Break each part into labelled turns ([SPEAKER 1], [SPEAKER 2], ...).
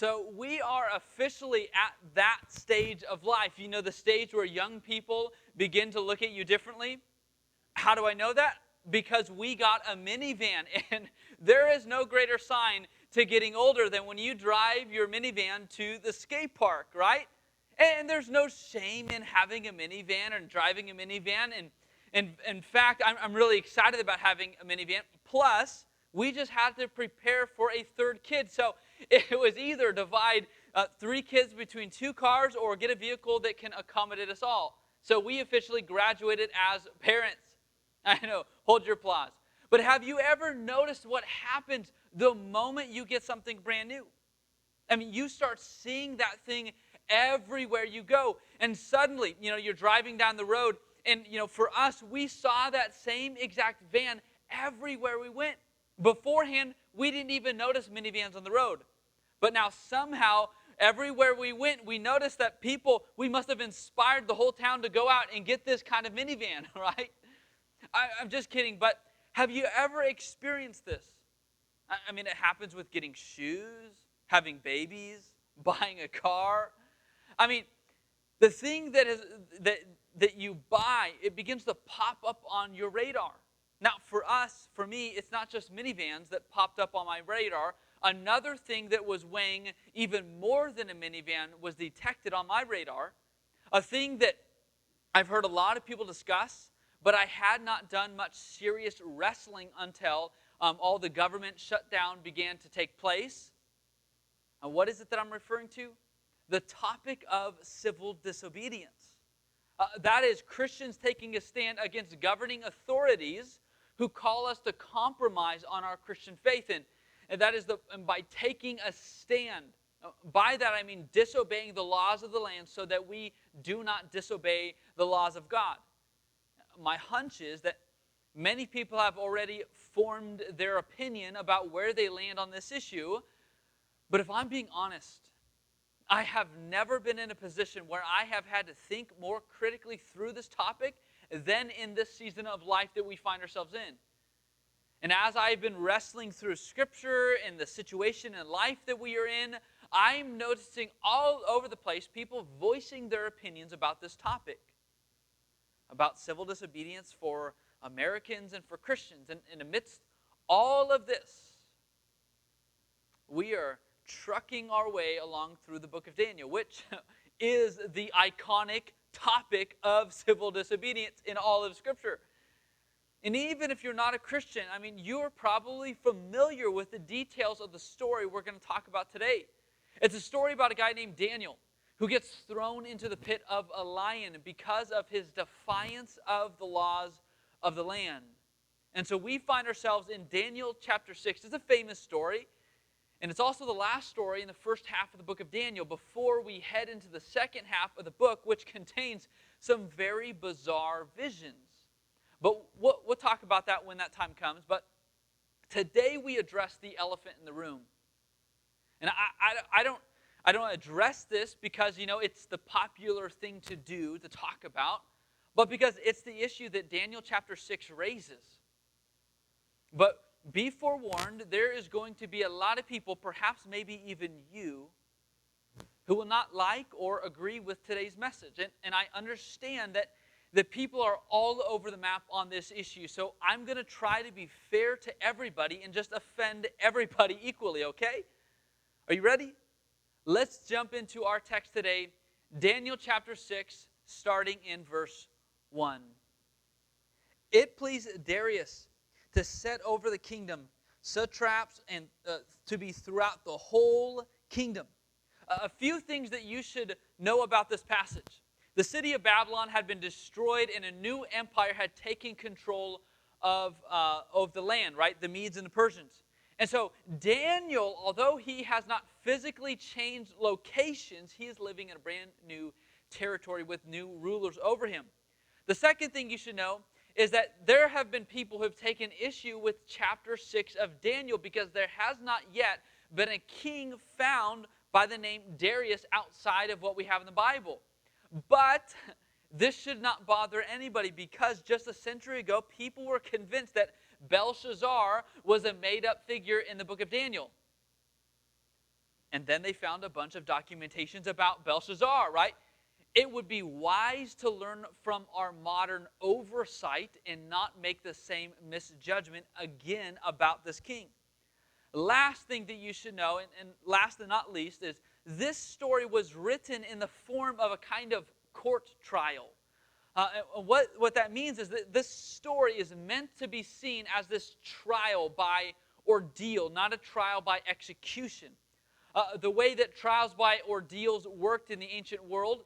[SPEAKER 1] So we are officially at that stage of life. You know, the stage where young people begin to look at you differently. How do I know that? Because we got a minivan, and there is no greater sign to getting older than when you drive your minivan to the skate park, right? And there's no shame in having a minivan and driving a minivan. And in fact, I'm really excited about having a minivan. Plus, we just had to prepare for a third kid. So it was either divide 3 kids between 2 cars or get a vehicle that can accommodate us all. So we officially graduated as parents. I know, hold your applause. But have you ever noticed what happens the moment you get something brand new? I mean, you start seeing that thing everywhere you go. And suddenly, you're driving down the road. And, for us, we saw that same exact van everywhere we went. Beforehand, we didn't even notice minivans on the road. But now somehow, everywhere we went, we noticed that we must have inspired the whole town to go out and get this kind of minivan, right? I'm just kidding, but have you ever experienced this? I mean, it happens with getting shoes, having babies, buying a car. I mean, the thing that you buy, it begins to pop up on your radar. Now, for me, it's not just minivans that popped up on my radar. Another thing that was weighing even more than a minivan was detected on my radar. A thing that I've heard a lot of people discuss, but I had not done much serious wrestling until all the government shutdown began to take place. And what is it that I'm referring to? The topic of civil disobedience. That is Christians taking a stand against governing authorities who call us to compromise on our Christian faith. And that is by taking a stand. By that I mean disobeying the laws of the land so that we do not disobey the laws of God. My hunch is that many people have already formed their opinion about where they land on this issue. But if I'm being honest, I have never been in a position where I have had to think more critically through this topic than in this season of life that we find ourselves in. And as I've been wrestling through Scripture and the situation in life that we are in, I'm noticing all over the place people voicing their opinions about this topic, about civil disobedience for Americans and for Christians. And amidst all of this, we are trucking our way along through the book of Daniel, which is the iconic topic of civil disobedience in all of Scripture. And even if you're not a Christian, I mean, you're probably familiar with the details of the story we're going to talk about today. It's a story about a guy named Daniel who gets thrown into the pit of a lion because of his defiance of the laws of the land. And so we find ourselves in Daniel chapter 6. It's a famous story. And it's also the last story in the first half of the book of Daniel before we head into the second half of the book, which contains some very bizarre visions. But we'll talk about that when that time comes. But today we address the elephant in the room. And I don't address this because, it's the popular thing to do, to talk about, but because it's the issue that Daniel chapter 6 raises. But be forewarned, there is going to be a lot of people, perhaps maybe even you, who will not like or agree with today's message. And I understand that people are all over the map on this issue. So I'm going to try to be fair to everybody and just offend everybody equally, okay? Are you ready? Let's jump into our text today, Daniel chapter 6, starting in verse 1. It pleased Darius to set over the kingdom satraps and to be throughout the whole kingdom. A few things that you should know about this passage. The city of Babylon had been destroyed and a new empire had taken control of the land, right? The Medes and the Persians. And so Daniel, although he has not physically changed locations, he is living in a brand new territory with new rulers over him. The second thing you should know is that there have been people who have taken issue with chapter 6 of Daniel because there has not yet been a king found by the name Darius outside of what we have in the Bible. But this should not bother anybody because just a century ago, people were convinced that Belshazzar was a made-up figure in the book of Daniel. And then they found a bunch of documentations about Belshazzar, right? It would be wise to learn from our modern oversight and not make the same misjudgment again about this king. Last thing that you should know, and last and not least, is this story was written in the form of a kind of court trial. What that means is that this story is meant to be seen as this trial by ordeal, not a trial by execution. The way that trials by ordeals worked in the ancient world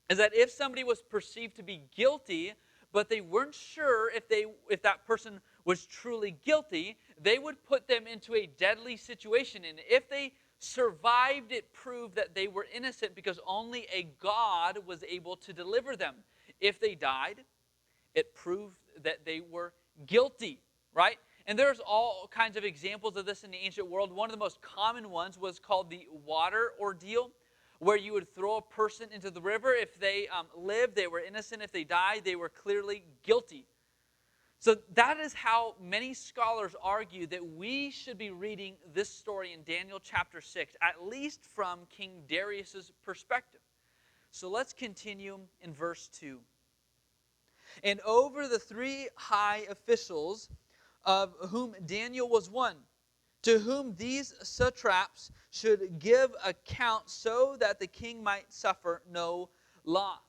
[SPEAKER 1] is that if somebody was perceived to be guilty, but they weren't sure if that person was truly guilty, they would put them into a deadly situation. And if they survived, it proved that they were innocent because only a God was able to deliver them. If they died, it proved that they were guilty, right? And there's all kinds of examples of this in the ancient world. One of the most common ones was called the water ordeal, where you would throw a person into the river. If they lived, they were innocent. If they died, they were clearly guilty. So that is how many scholars argue that we should be reading this story in Daniel chapter 6, at least from King Darius's perspective. So let's continue in verse 2. And over the 3 high officials, of whom Daniel was one, to whom these satraps should give account so that the king might suffer no loss.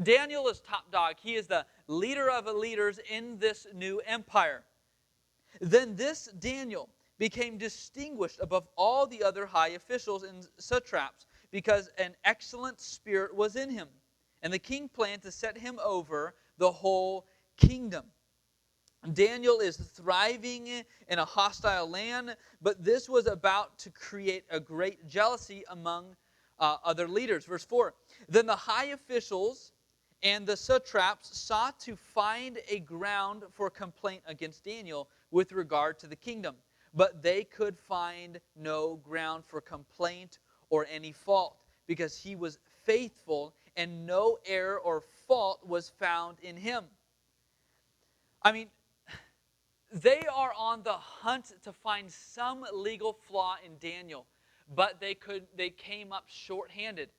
[SPEAKER 1] Daniel is top dog. He is the leader of leaders in this new empire. Then this Daniel became distinguished above all the other high officials and satraps because an excellent spirit was in him. And the king planned to set him over the whole kingdom. Daniel is thriving in a hostile land, but this was about to create a great jealousy among other leaders. Verse 4, then the high officials and the satraps sought to find a ground for complaint against Daniel with regard to the kingdom, but they could find no ground for complaint or any fault, because he was faithful and no error or fault was found in him. I mean, they are on the hunt to find some legal flaw in Daniel, but they came up short-handed.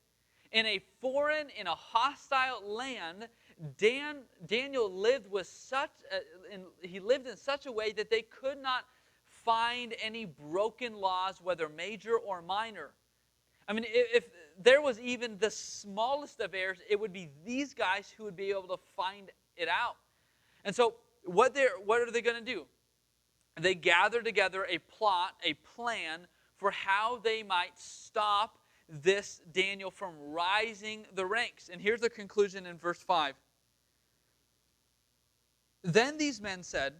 [SPEAKER 1] In a foreign, in a hostile land, Daniel lived he lived in such a way that they could not find any broken laws, whether major or minor. I mean, if there was even the smallest of errors, it would be these guys who would be able to find it out. And so what are they going to do? They gather together a plot, a plan for how they might stop this Daniel from rising the ranks. And here's the conclusion in verse 5. Then these men said,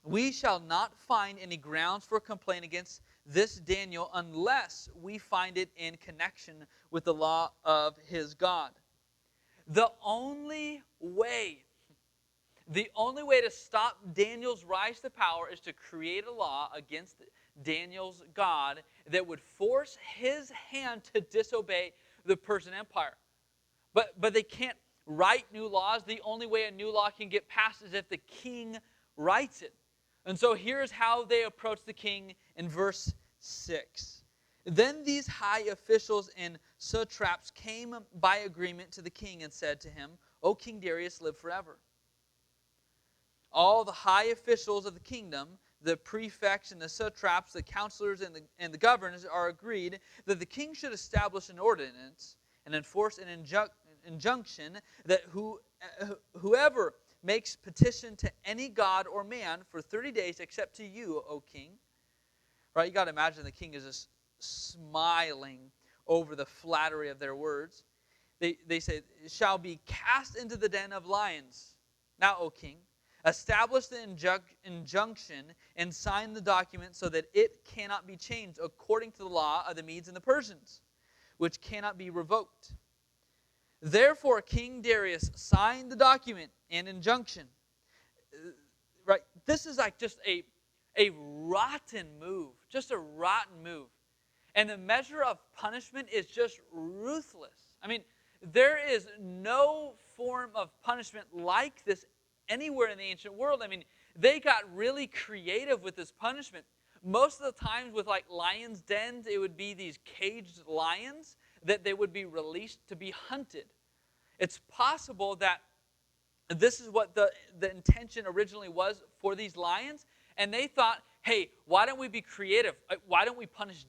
[SPEAKER 1] we shall not find any grounds for complaint against this Daniel unless we find it in connection with the law of his God. The only way to stop Daniel's rise to power is to create a law against Daniel's God that would force his hand to disobey the Persian Empire. But they can't write new laws. The only way a new law can get passed is if the king writes it. And so here's how they approach the king in verse 6. Then these high officials and satraps came by agreement to the king and said to him, O King Darius, live forever. All the high officials of the kingdom, the prefects and the satraps, the counselors and the governors are agreed that the king should establish an ordinance and enforce an injunction that whoever makes petition to any god or man for 30 days except to you, O king. Right? You got to imagine the king is just smiling over the flattery of their words. They say, shall be cast into the den of lions. Now, O king, establish the injunction and sign the document so that it cannot be changed according to the law of the Medes and the Persians, which cannot be revoked. Therefore, King Darius signed the document and injunction. Right? This is like just a rotten move. Just a rotten move. And the measure of punishment is just ruthless. I mean, there is no form of punishment like this anywhere in the ancient world. I mean, they got really creative with this punishment. most of the times with like lions' dens, it would be these caged lions that they would be released to be hunted. It's possible that this is what the intention originally was for these lions, and they thought, hey, why don't we be creative? Why don't we punish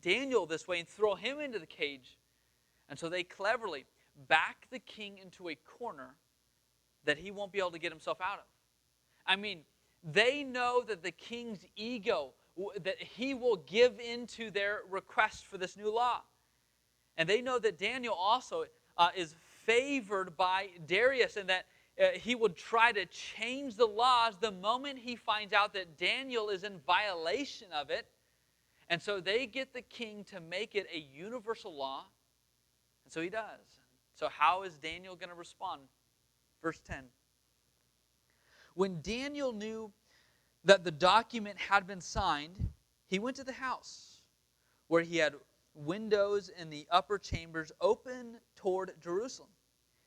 [SPEAKER 1] Daniel this way and throw him into the cage? And so they cleverly back the king into a corner that he won't be able to get himself out of. I mean, they know that the king's ego, that he will give into their request for this new law. And they know that Daniel also is favored by Darius, and that he would try to change the laws the moment he finds out that Daniel is in violation of it. And so they get the king to make it a universal law. And so he does. So how is Daniel going to respond? Verse 10. When Daniel knew that the document had been signed, he went to the house where he had windows in the upper chambers open toward Jerusalem.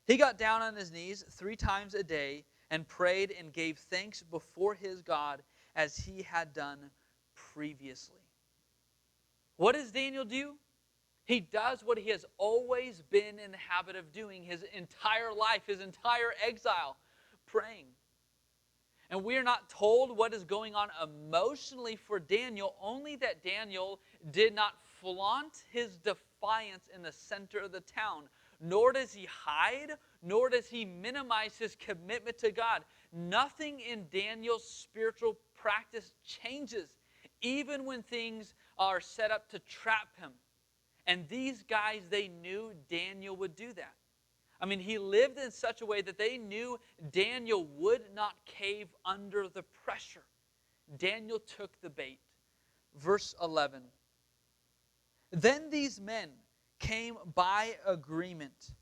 [SPEAKER 1] He got down on his knees 3 times a day and prayed and gave thanks before his God as he had done previously. What does Daniel do? He does what he has always been in the habit of doing his entire life, his entire exile, praying. And we are not told what is going on emotionally for Daniel, only that Daniel did not flaunt his defiance in the center of the town, nor does he hide, nor does he minimize his commitment to God. Nothing in Daniel's spiritual practice changes, even when things are set up to trap him. And these guys, they knew Daniel would do that. I mean, he lived in such a way that they knew Daniel would not cave under the pressure. Daniel took the bait. Verse 11. Then these men came by agreement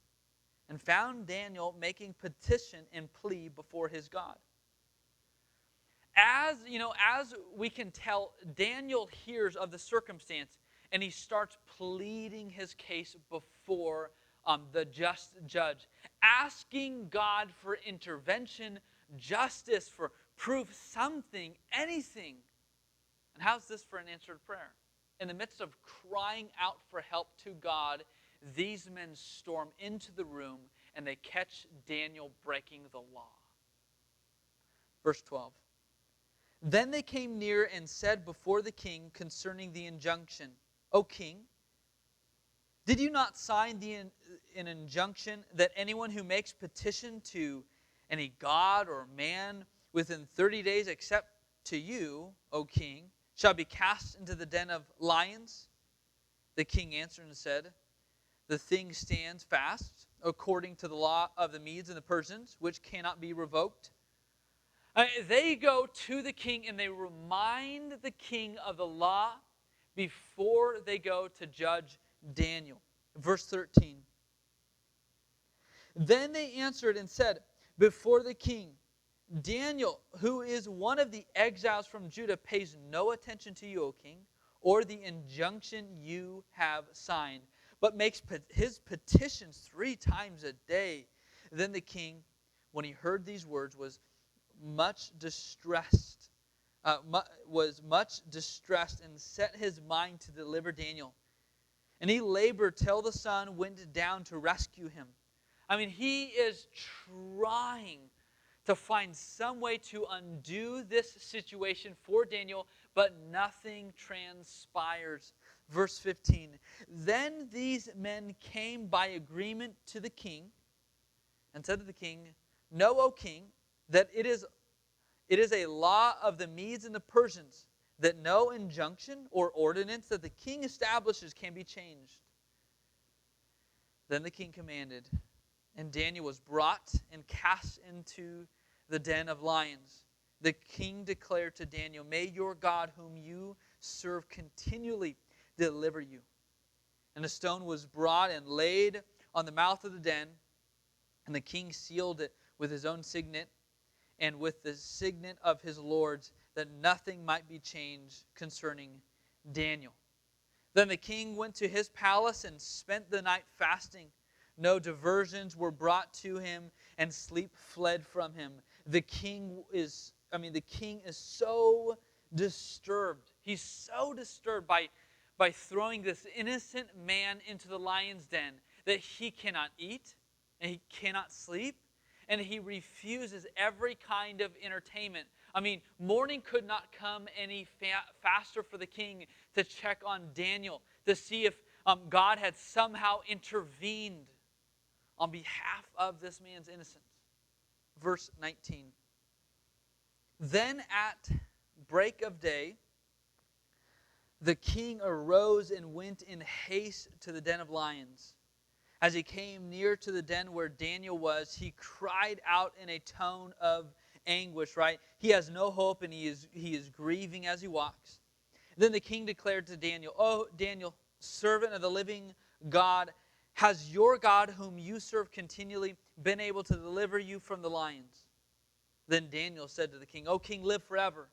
[SPEAKER 1] and found Daniel making petition and plea before his God. As we can tell, Daniel hears of the circumstance and he starts pleading his case before the just judge, asking God for intervention, justice, for proof, something, anything. And how's this for an answered prayer? In the midst of crying out for help to God, these men storm into the room and they catch Daniel breaking the law. Verse 12. Then they came near and said before the king concerning the injunction, O king, did you not sign an injunction that anyone who makes petition to any god or man within 30 days except to you, O king, shall be cast into the den of lions? The king answered and said, the thing stands fast according to the law of the Medes and the Persians, which cannot be revoked. They go to the king and they remind the king of the law before they go to judge Daniel. Verse 13. Then they answered and said before the king, Daniel, who is one of the exiles from Judah, pays no attention to you, O king, or the injunction you have signed, but makes his petitions 3 times a day. Then the king, when he heard these words, was much distressed and set his mind to deliver Daniel. And he labored till the sun went down to rescue him. I mean, he is trying to find some way to undo this situation for Daniel, but nothing transpires. Verse 15. Then these men came by agreement to the king and said to the king, know, O king, that it is a law of the Medes and the Persians that no injunction or ordinance that the king establishes can be changed. Then the king commanded, and Daniel was brought and cast into the den of lions. The king declared to Daniel, may your God whom you serve continually deliver you. And a stone was brought and laid on the mouth of the den, and the king sealed it with his own signet and with the signet of his lords, that nothing might be changed concerning Daniel. Then the king went to his palace and spent the night fasting. No diversions were brought to him, and sleep fled from him. The king is so disturbed. He's so disturbed by throwing this innocent man into the lion's den that he cannot eat and he cannot sleep, and he refuses every kind of entertainment. I mean, morning could not come any faster for the king to check on Daniel, to see if God had somehow intervened on behalf of this man's innocence. Verse 19. Then at break of day, the king arose and went in haste to the den of lions. As he came near to the den where Daniel was, he cried out in a tone of anguish, right? He has no hope and he is grieving as he walks. Then the king declared to Daniel, "Oh, Daniel, servant of the living God, has your God, whom you serve continually, been able to deliver you from the lions?" Then Daniel said to the king, "O king, live forever.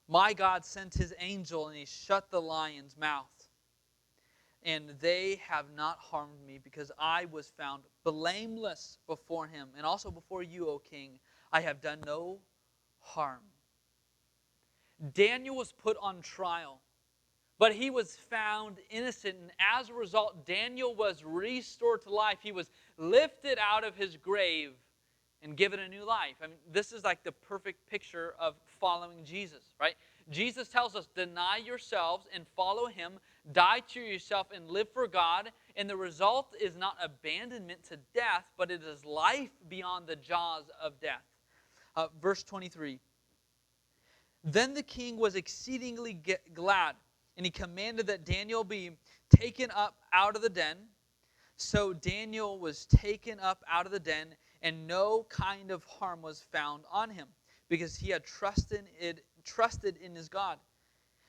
[SPEAKER 1] My God sent his angel and he shut the lion's mouth. And they have not harmed me, because I was found blameless before him. And also before you, O king, I have done no harm." Daniel was put on trial, but he was found innocent. And as a result, Daniel was restored to life. He was lifted out of his grave and given a new life. I mean, this is like the perfect picture of following Jesus, right? Jesus tells us, deny yourselves and follow him, die to yourself and live for God, and the result is not abandonment to death, but it is life beyond the jaws of death. Verse 23. Then the king was exceedingly glad, and he commanded that Daniel be taken up out of the den. So Daniel was taken up out of the den, and no kind of harm was found on him, because he had trusted in his God.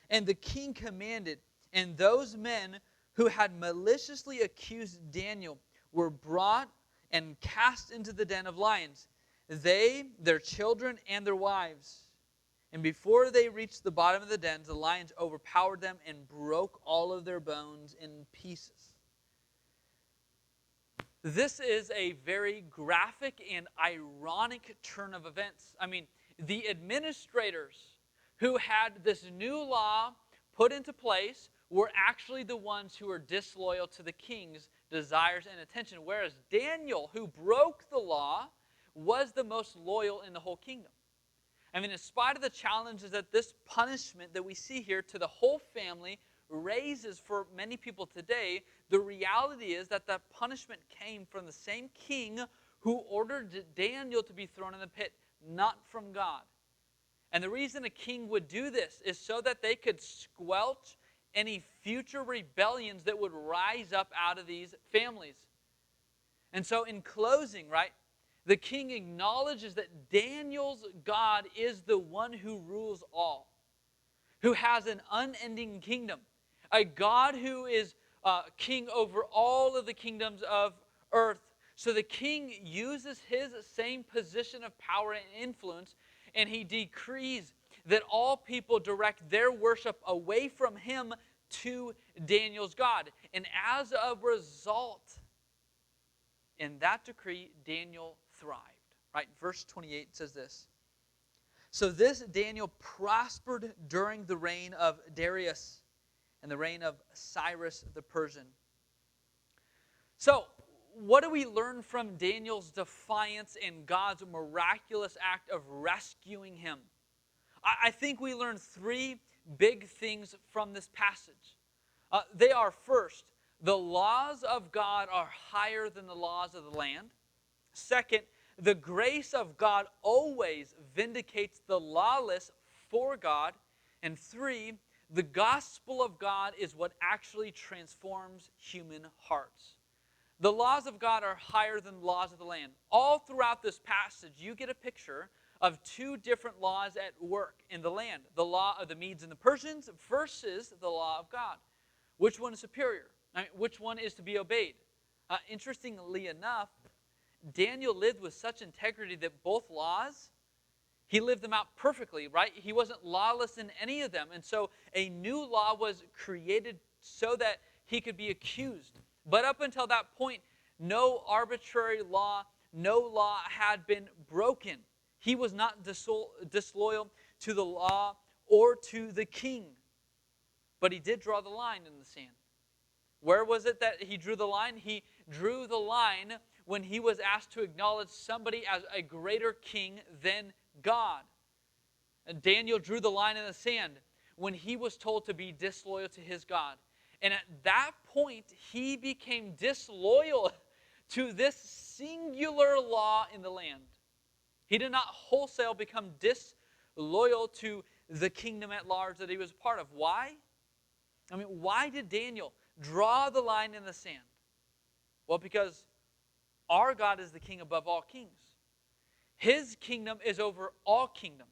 [SPEAKER 1] And the king commanded, and those men who had maliciously accused Daniel were brought and cast into the den of lions, they, their children, and their wives. And before they reached the bottom of the den, the lions overpowered them and broke all of their bones in pieces. This is a very graphic and ironic turn of events. I mean, the administrators who had this new law put into place were actually the ones who were disloyal to the king's desires and attention, whereas Daniel, who broke the law, was the most loyal in the whole kingdom. I mean, in spite of the challenges that this punishment that we see here to the whole family raises for many people today, the reality is that that punishment came from the same king who ordered Daniel to be thrown in the pit, not from God. And the reason a king would do this is so that they could squelch any future rebellions that would rise up out of these families. And so in closing, right, the king acknowledges that Daniel's God is the one who rules all, who has an unending kingdom, a God who is king over all of the kingdoms of earth. So the king uses his same position of power and influence, and he decrees that all people direct their worship away from him to Daniel's God. And as a result, in that decree, Daniel thrived. Right? Verse 28 says this. So this Daniel prospered during the reign of Darius and the reign of Cyrus the Persian. So, what do we learn from Daniel's defiance and God's miraculous act of rescuing him? I think we learn three big things from this passage. They are, first, the laws of God are higher than the laws of the land. Second, the grace of God always vindicates the lawless for God. And three, the gospel of God is what actually transforms human hearts. The laws of God are higher than the laws of the land. All throughout this passage, you get a picture of two different laws at work in the land. The law of the Medes and the Persians versus the law of God. Which one is superior? Which one is to be obeyed? Interestingly enough, Daniel lived with such integrity that both laws, he lived them out perfectly, right? He wasn't lawless in any of them. And so a new law was created so that he could be accused. But up until that point, no arbitrary law, no law had been broken. He was not disloyal to the law or to the king. But he did draw the line in the sand. Where was it that he drew the line? He drew the line when he was asked to acknowledge somebody as a greater king than God. And Daniel drew the line in the sand when he was told to be disloyal to his God. And at that point, he became disloyal to this singular law in the land. He did not wholesale become disloyal to the kingdom at large that he was part of. Why? Why did Daniel draw the line in the sand? Well, because our God is the king above all kings. His kingdom is over all kingdoms.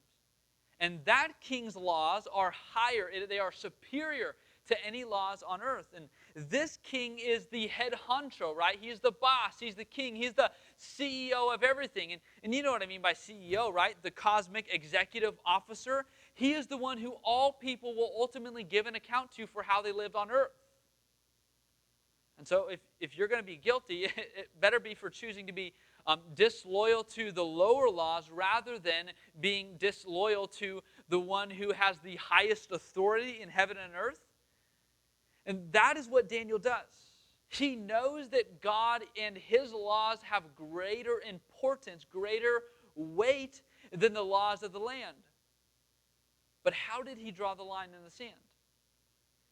[SPEAKER 1] And that king's laws are higher. They are superior to any laws on earth. And this king is the head honcho, right? He's the boss. He's the king. He's the CEO of everything. And you know what I mean by CEO, right? The cosmic executive officer. He is the one who all people will ultimately give an account to for how they lived on earth. And so if you're going to be guilty, it better be for choosing to be disloyal to the lower laws rather than being disloyal to the one who has the highest authority in heaven and earth. And that is what Daniel does. He knows that God and his laws have greater importance, greater weight than the laws of the land. But how did he draw the line in the sand?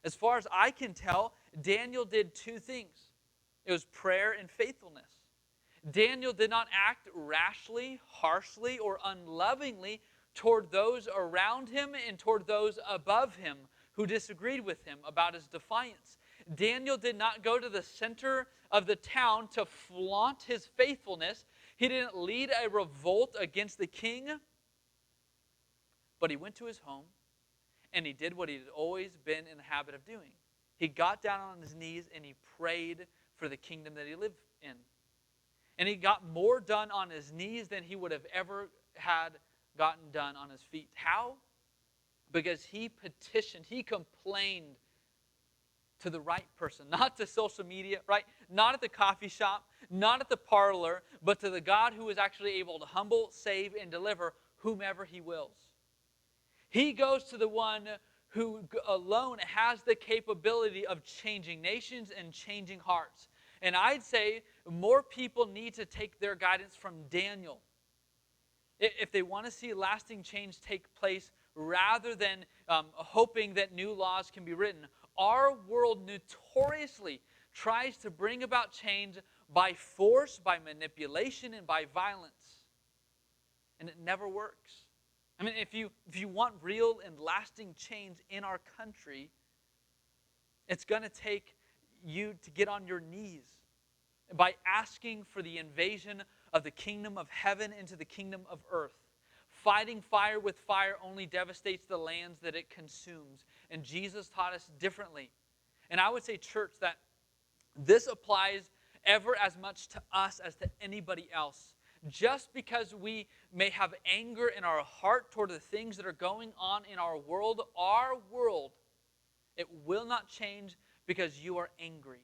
[SPEAKER 1] As far as I can tell, Daniel did two things. It was prayer and faithfulness. Daniel did not act rashly, harshly, or unlovingly toward those around him and toward those above him who disagreed with him about his defiance. Daniel did not go to the center of the town to flaunt his faithfulness. He didn't lead a revolt against the king, but he went to his home and he did what he had always been in the habit of doing. He got down on his knees and he prayed for the kingdom that he lived in. And he got more done on his knees than he would have ever had gotten done on his feet. How? Because he petitioned, he complained to the right person, not to social media, right? Not at the coffee shop, not at the parlor, but to the God who is actually able to humble, save, and deliver whomever he wills. He goes to the one who alone has the capability of changing nations and changing hearts. And I'd say more people need to take their guidance from Daniel. If they want to see lasting change take place rather than hoping that new laws can be written, our world notoriously tries to bring about change by force, by manipulation, and by violence. And it never works. If you want real and lasting change in our country, it's going to take you to get on your knees by asking for the invasion of the kingdom of heaven into the kingdom of earth. Fighting fire with fire only devastates the lands that it consumes. And Jesus taught us differently. And I would say, church, that this applies ever as much to us as to anybody else. Just because we may have anger in our heart toward the things that are going on in our world, it will not change because you are angry.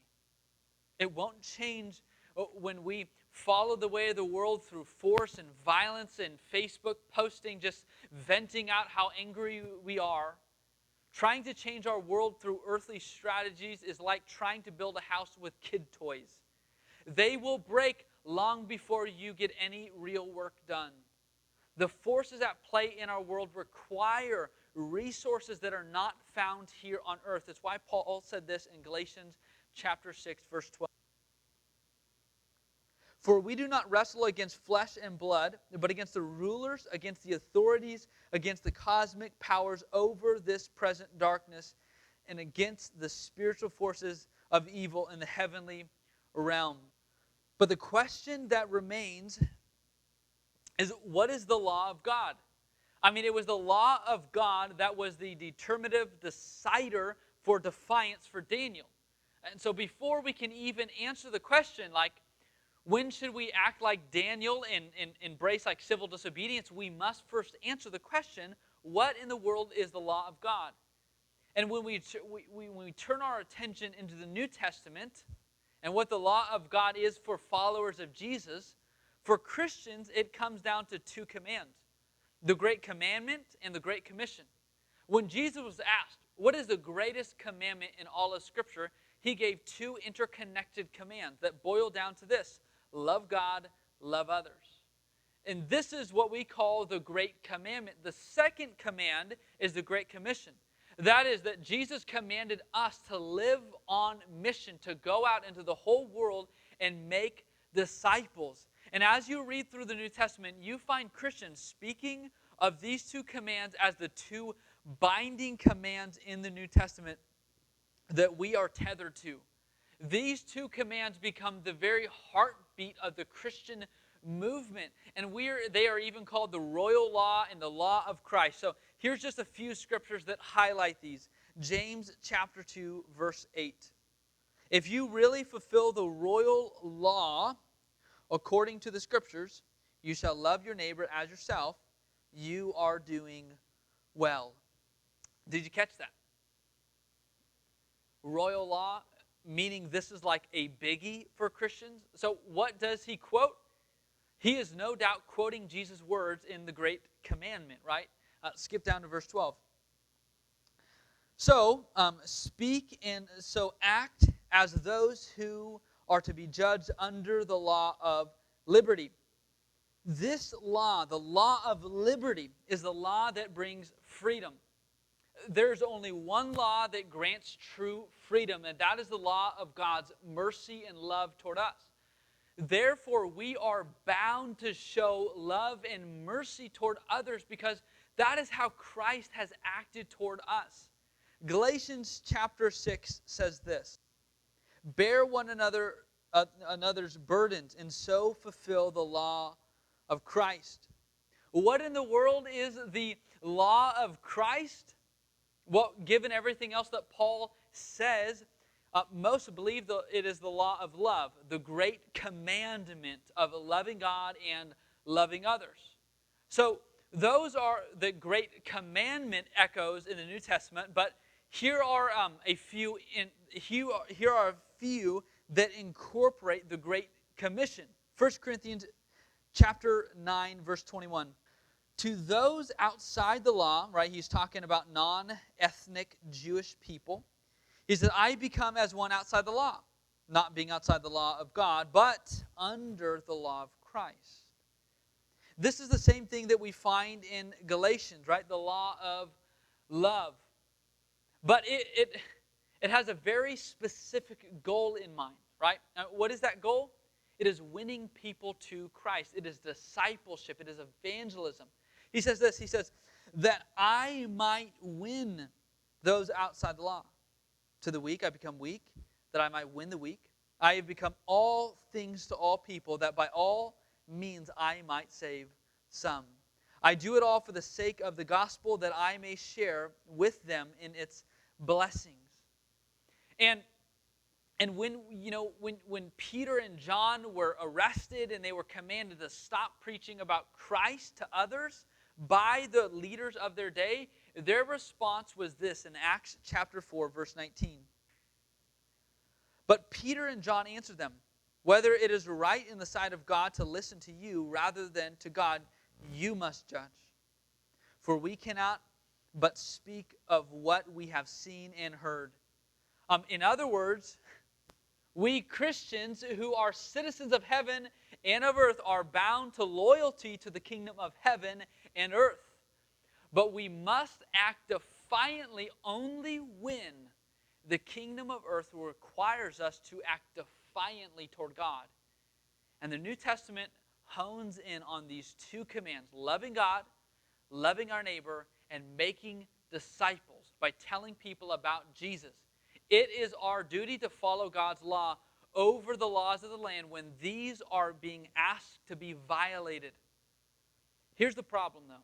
[SPEAKER 1] It won't change when we follow the way of the world through force and violence and Facebook posting, just venting out how angry we are. Trying to change our world through earthly strategies is like trying to build a house with kid toys. They will break long before you get any real work done. The forces at play in our world require resources that are not found here on earth. That's why Paul said this in Galatians chapter 6, verse 12. For we do not wrestle against flesh and blood, but against the rulers, against the authorities, against the cosmic powers over this present darkness, and against the spiritual forces of evil in the heavenly realm. But the question that remains is, what is the law of God? It was the law of God that was the determinative decider for defiance for Daniel. And so before we can even answer the question, like, when should we act like Daniel and embrace like civil disobedience, we must first answer the question, what in the world is the law of God? And when we turn our attention into the New Testament and what the law of God is for followers of Jesus, for Christians, it comes down to two commands: the Great Commandment and the Great Commission. When Jesus was asked, what is the greatest commandment in all of Scripture? He gave two interconnected commands that boil down to this: love God, love others. And this is what we call the Great Commandment. The second command is the Great Commission. That is that Jesus commanded us to live on mission, to go out into the whole world and make disciples. And as you read through the New Testament, you find Christians speaking of these two commands as the two binding commands in the New Testament that we are tethered to. These two commands become the very heartbeat of the Christian movement. And they are even called the royal law and the law of Christ. So here's just a few scriptures that highlight these. James chapter 2, verse 8. If you really fulfill the royal law according to the scriptures, you shall love your neighbor as yourself. You are doing well. Did you catch that? Royal law, meaning this is like a biggie for Christians. So what does he quote? He is no doubt quoting Jesus' words in the Great Commandment, right? Skip down to verse 12. So, speak and so act as those who are to be judged under the law of liberty. This law, the law of liberty, is the law that brings freedom. There's only one law that grants true freedom, and that is the law of God's mercy and love toward us. Therefore, we are bound to show love and mercy toward others because that is how Christ has acted toward us. Galatians chapter 6 says this: bear one another's burdens and so fulfill the law of Christ. What in the world is the law of Christ? Well, given everything else that Paul says, most believe it is the law of love, the great commandment of loving God and loving others. So those are the great commandment echoes in the New Testament, but here are a few that incorporate the Great Commission. 1 Corinthians chapter 9, verse 21. To those outside the law, right, he's talking about non-ethnic Jewish people. He said, I become as one outside the law, not being outside the law of God, but under the law of Christ. This is the same thing that we find in Galatians, right? The law of love. But it has a very specific goal in mind, right? Now, what is that goal? It is winning people to Christ. It is discipleship. It is evangelism. He says this, he says, that I might win those outside the law. To the weak I become weak, that I might win the weak. I have become all things to all people, that by all means I might save some. I do it all for the sake of the gospel, that I may share with them in its blessings. And when Peter and John were arrested and they were commanded to stop preaching about Christ to others by the leaders of their day, their response was this in Acts chapter 4, verse 19. But Peter and John answered them, whether it is right in the sight of God to listen to you rather than to God, you must judge. For we cannot but speak of what we have seen and heard. In other words, we Christians who are citizens of heaven and of earth are bound to loyalty to the kingdom of heaven and earth. But we must act defiantly only when the kingdom of earth requires us to act defiantly toward God. And the New Testament hones in on these two commands: loving God, loving our neighbor, and making disciples by telling people about Jesus. It is our duty to follow God's law over the laws of the land when these are being asked to be violated. Here's the problem, though.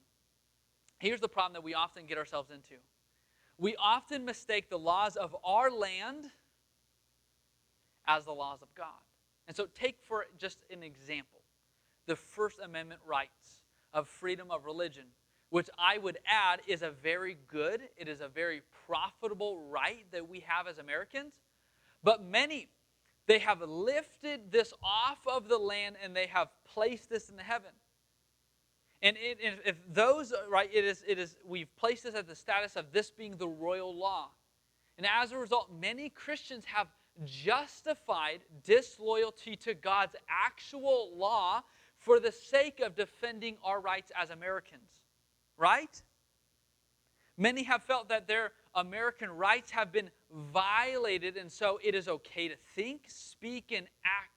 [SPEAKER 1] Here's the problem that we often get ourselves into. We often mistake the laws of our land as the laws of God. And so take for just an example the First Amendment rights of freedom of religion, which I would add is a very good, it is a very profitable right that we have as Americans. But many, they have lifted this off of the land and they have placed this in the heaven. And if those, right, it is, we've placed this at the status of this being the royal law. And as a result, many Christians have justified disloyalty to God's actual law for the sake of defending our rights as Americans, right? Many have felt that their American rights have been violated, and so it is okay to think, speak, and act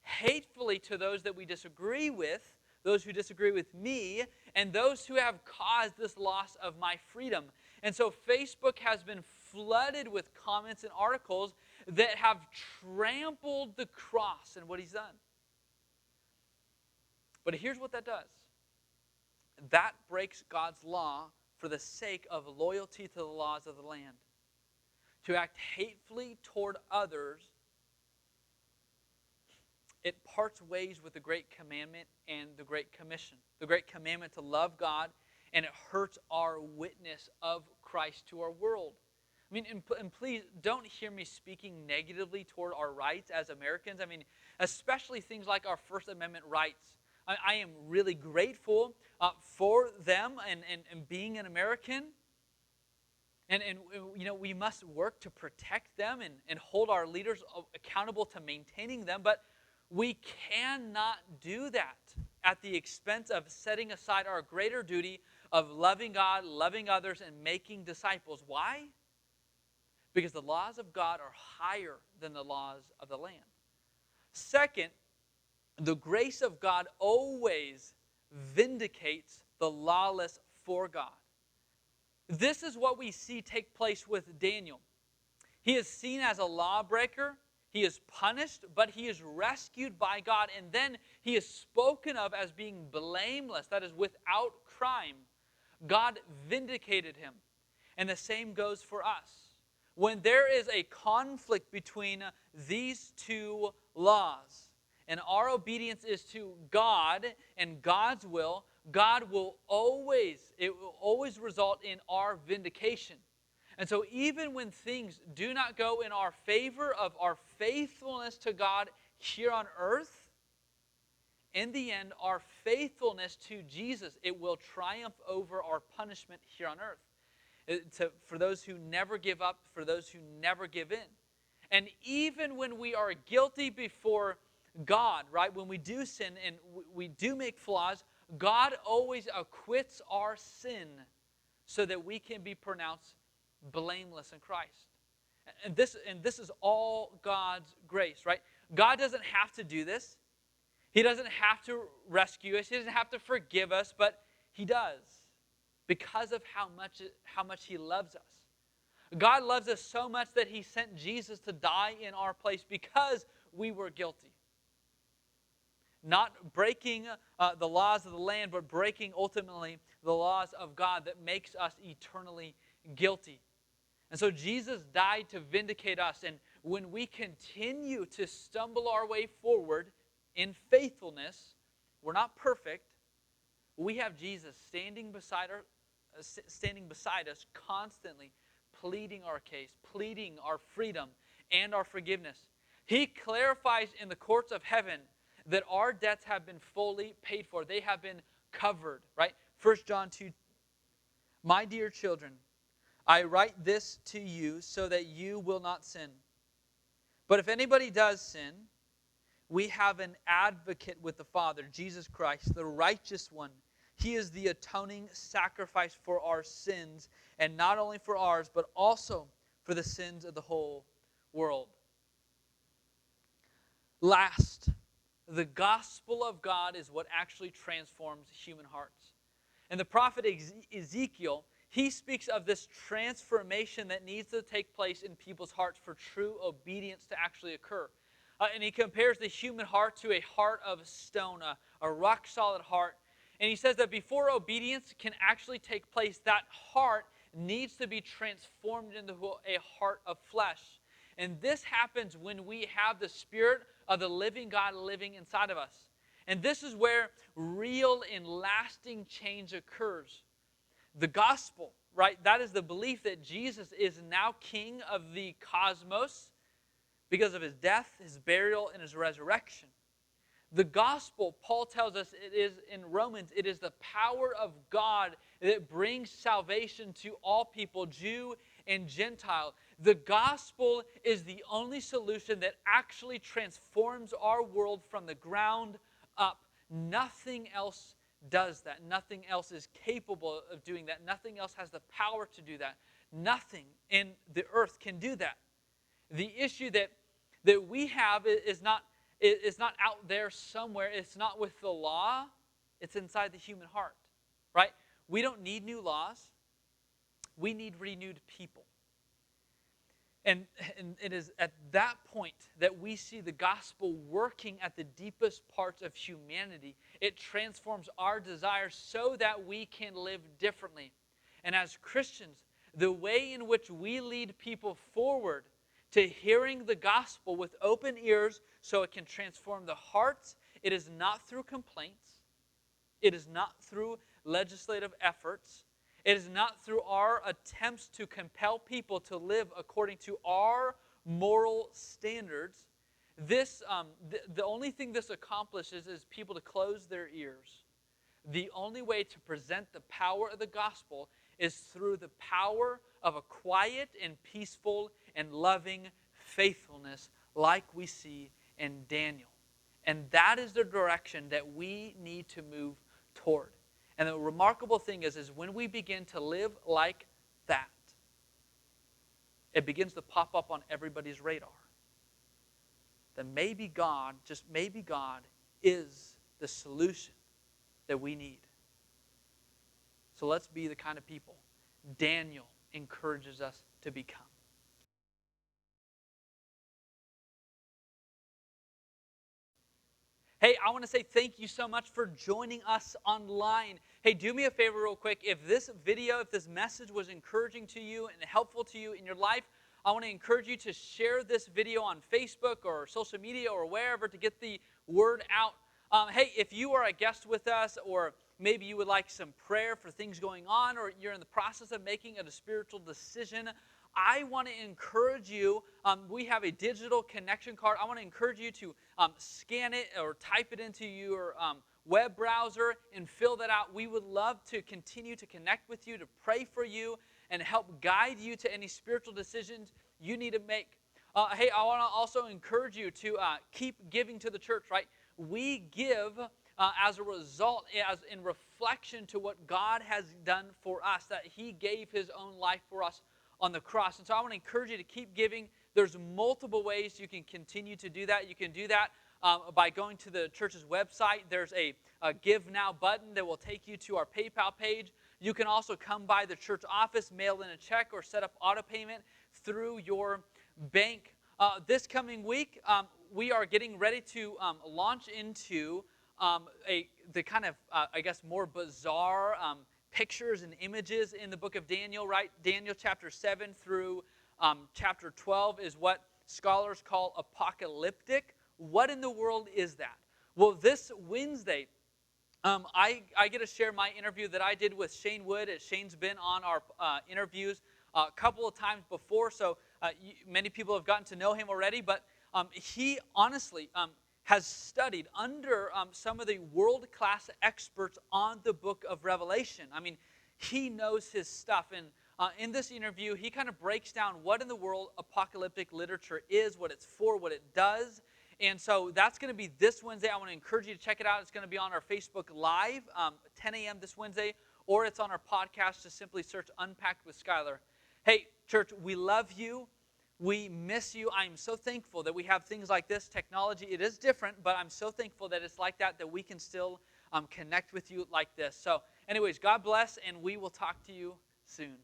[SPEAKER 1] hatefully to those that we disagree with, those who disagree with me, and those who have caused this loss of my freedom. And so Facebook has been flooded with comments and articles that have trampled the cross and what he's done. But here's what that does. That breaks God's law for the sake of loyalty to the laws of the land. To act hatefully toward others, it parts ways with the Great Commandment and the Great Commission. The Great Commandment to love God, and it hurts our witness of Christ to our world. I mean, and please don't hear me speaking negatively toward our rights as Americans. I mean, especially things like our First Amendment rights. I am really grateful for them and being an American. And you know, we must work to protect them and hold our leaders accountable to maintaining them. But we cannot do that at the expense of setting aside our greater duty of loving God, loving others, and making disciples. Why? Because the laws of God are higher than the laws of the land. Second, the grace of God always vindicates the lawless for God. This is what we see take place with Daniel. He is seen as a lawbreaker. He is punished, but he is rescued by God. And then he is spoken of as being blameless, that is, without crime. God vindicated him. And the same goes for us. When there is a conflict between these two laws, and our obedience is to God and God's will, God will always result in our vindication. And so even when things do not go in our favor of our faithfulness to God here on earth, in the end, our faithfulness to Jesus, it will triumph over our punishment here on earth. For those who never give up, for those who never give in. And even when we are guilty before God, right, when we do sin and we do make flaws, God always acquits our sin so that we can be pronounced blameless in Christ. And this is all God's grace, right? God doesn't have to do this. He doesn't have to rescue us. He doesn't have to forgive us, but he does because of how much he loves us. God loves us so much that he sent Jesus to die in our place because we were guilty. Not breaking the laws of the land, but breaking ultimately the laws of God that makes us eternally guilty. And so Jesus died to vindicate us. And when we continue to stumble our way forward in faithfulness, we're not perfect. We have Jesus standing beside us constantly, pleading our case, pleading our freedom and our forgiveness. He clarifies in the courts of heaven that our debts have been fully paid for. They have been covered, right? 1 John 2, my dear children, I write this to you so that you will not sin. But if anybody does sin, we have an advocate with the Father, Jesus Christ, the righteous one. He is the atoning sacrifice for our sins, and not only for ours, but also for the sins of the whole world. Last, the gospel of God is what actually transforms human hearts. And the prophet Ezekiel, he speaks of this transformation that needs to take place in people's hearts for true obedience to actually occur. And he compares the human heart to a heart of stone, a rock-solid heart. And he says that before obedience can actually take place, that heart needs to be transformed into a heart of flesh. And this happens when we have the Spirit of the living God living inside of us. And this is where real and lasting change occurs. The gospel, right? That is the belief that Jesus is now king of the cosmos because of his death, his burial, and his resurrection. The gospel, Paul tells us it is in Romans, it is the power of God that brings salvation to all people, Jew and Gentile. The gospel is the only solution that actually transforms our world from the ground up. Nothing else does that. Nothing else is capable of doing that. Nothing else has the power to do that. Nothing in the earth can do that. The issue that we have is not out there somewhere. It's not with the law. It's inside the human heart, right? We don't need new laws. We need renewed people. And it is at that point that we see the gospel working at the deepest parts of humanity. It transforms our desires so that we can live differently. And as Christians, the way in which we lead people forward to hearing the gospel with open ears so it can transform the hearts, it is not through complaints. It is not through legislative efforts. It is not through our attempts to compel people to live according to our moral standards. The only thing this accomplishes is people to close their ears. The only way to present the power of the gospel is through the power of a quiet and peaceful and loving faithfulness like we see in Daniel. And that is the direction that we need to move toward. And the remarkable thing is when we begin to live like that, it begins to pop up on everybody's radar. That maybe God, just maybe God, is the solution that we need. So let's be the kind of people Daniel encourages us to become. Hey, I want to say thank you so much for joining us online. Hey, do me a favor real quick. If this video, if this message was encouraging to you and helpful to you in your life, I want to encourage you to share this video on Facebook or social media or wherever to get the word out. Hey, if you are a guest with us, or maybe you would like some prayer for things going on, or you're in the process of making a spiritual decision, I want to encourage you. We have a digital connection card. I want to encourage you to scan it or type it into your web browser and fill that out. We would love to continue to connect with you, to pray for you, and help guide you to any spiritual decisions you need to make. Hey, I want to also encourage you to keep giving to the church, right? We give as a result, as in reflection to what God has done for us, that He gave His own life for us on the cross. And so I want to encourage you to keep giving. There's multiple ways you can continue to do that. You can do that by going to the church's website. There's a Give Now button that will take you to our PayPal page. You can also come by the church office, mail in a check, or set up auto payment through your bank. This coming week, we are getting ready to launch into the kind of, more bizarre pictures and images in the book of Daniel, right? Daniel chapter 7 through chapter 12 is what scholars call apocalyptic. What in the world is that? Well, this Wednesday, I get to share my interview that I did with Shane Wood. Shane's been on our interviews a couple of times before, so many people have gotten to know him already, but he honestly has studied under some of the world-class experts on the book of Revelation. I mean, he knows his stuff. And in this interview, he kind of breaks down what in the world apocalyptic literature is, what it's for, what it does. And so that's going to be this Wednesday. I want to encourage you to check it out. It's going to be on our Facebook Live, 10 a.m. this Wednesday, or it's on our podcast. Just simply search Unpacked with Skylar. Hey, church, we love you. We miss you. I'm so thankful that we have things like this technology. It is different, but I'm so thankful that it's like that we can still connect with you like this. So anyways, God bless, and we will talk to you soon.